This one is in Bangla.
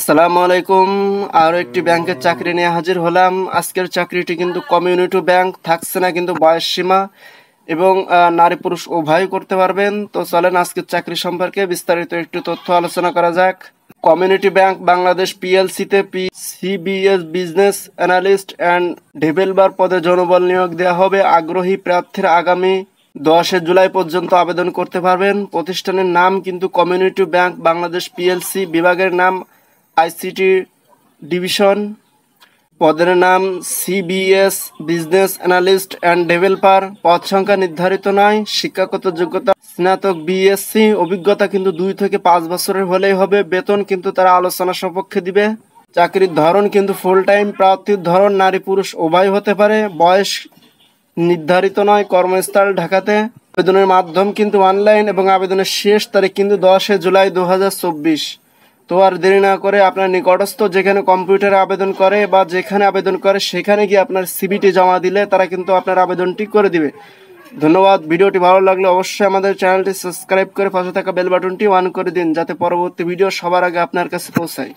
আসসালামু আলাইকুম। আরো একটি ব্যাংকের চাকরি নিয়ে হাজির হলাম। আজকের চাকরিটি কিন্তু কমিউনিটি ব্যাংক, থাকছে না কিন্তু বয়স সীমা, এবং নারী পুরুষ উভয় করতে পারবেন। তো চলেন আজকের চাকরি সম্পর্কে বিস্তারিত একটু তথ্য আলোচনা করা যাক। কমিউনিটি ব্যাংক বাংলাদেশ পিএলসিতে CBS business analyst and developer পদে জনবল নিয়োগ দেওয়া হবে। আগ্রহী প্রার্থীরা আগামী 10 জুলাই পর্যন্ত আবেদন করতে পারবেন। প্রতিষ্ঠানের নাম কিন্তু কমিউনিটি ব্যাংক বাংলাদেশ পিএলসি, বিভাগের নাম আইসিটি ডিভিশন, পদের নাম CBS business analyst and developer. পদ সংখ্যা নির্ধারিত নয়। শিক্ষাগত যোগ্যতা স্নাতক বিএসসি, অভিজ্ঞতা কিন্তু 2 থেকে 5 বছরের হলেই হবে। বেতন কিন্তু তারা আলোচনা সপক্ষে দিবে। চাকরির ধরন কিন্তু ফুল টাইম। প্রার্থীর ধরন নারী পুরুষ উভয় হতে পারে। বয়স নির্ধারিত নয়। কর্মস্থল ঢাকাতে। আবেদনের মাধ্যম কিন্তু অনলাইন এবং আবেদনের শেষ তারিখ কিন্তু 10 জুলাই 2024। তো আর দেরি না করে আপনার নিকটস্থ যেখানে কম্পিউটারে আবেদন করে বা যেখানে আবেদন করে সেখানে গিয়ে আপনার সিভিটি জমা দিলে তারা কিন্তু আপনার আবেদনটি করে দিবে। ধন্যবাদ। ভিডিওটি ভালো লাগলে অবশ্যই আমাদের চ্যানেলটি সাবস্ক্রাইব করে পাশে থাকা বেল বাটনটি অন করে দিন, যাতে পরবর্তী ভিডিও সবার আগে আপনার কাছে পৌঁছায়।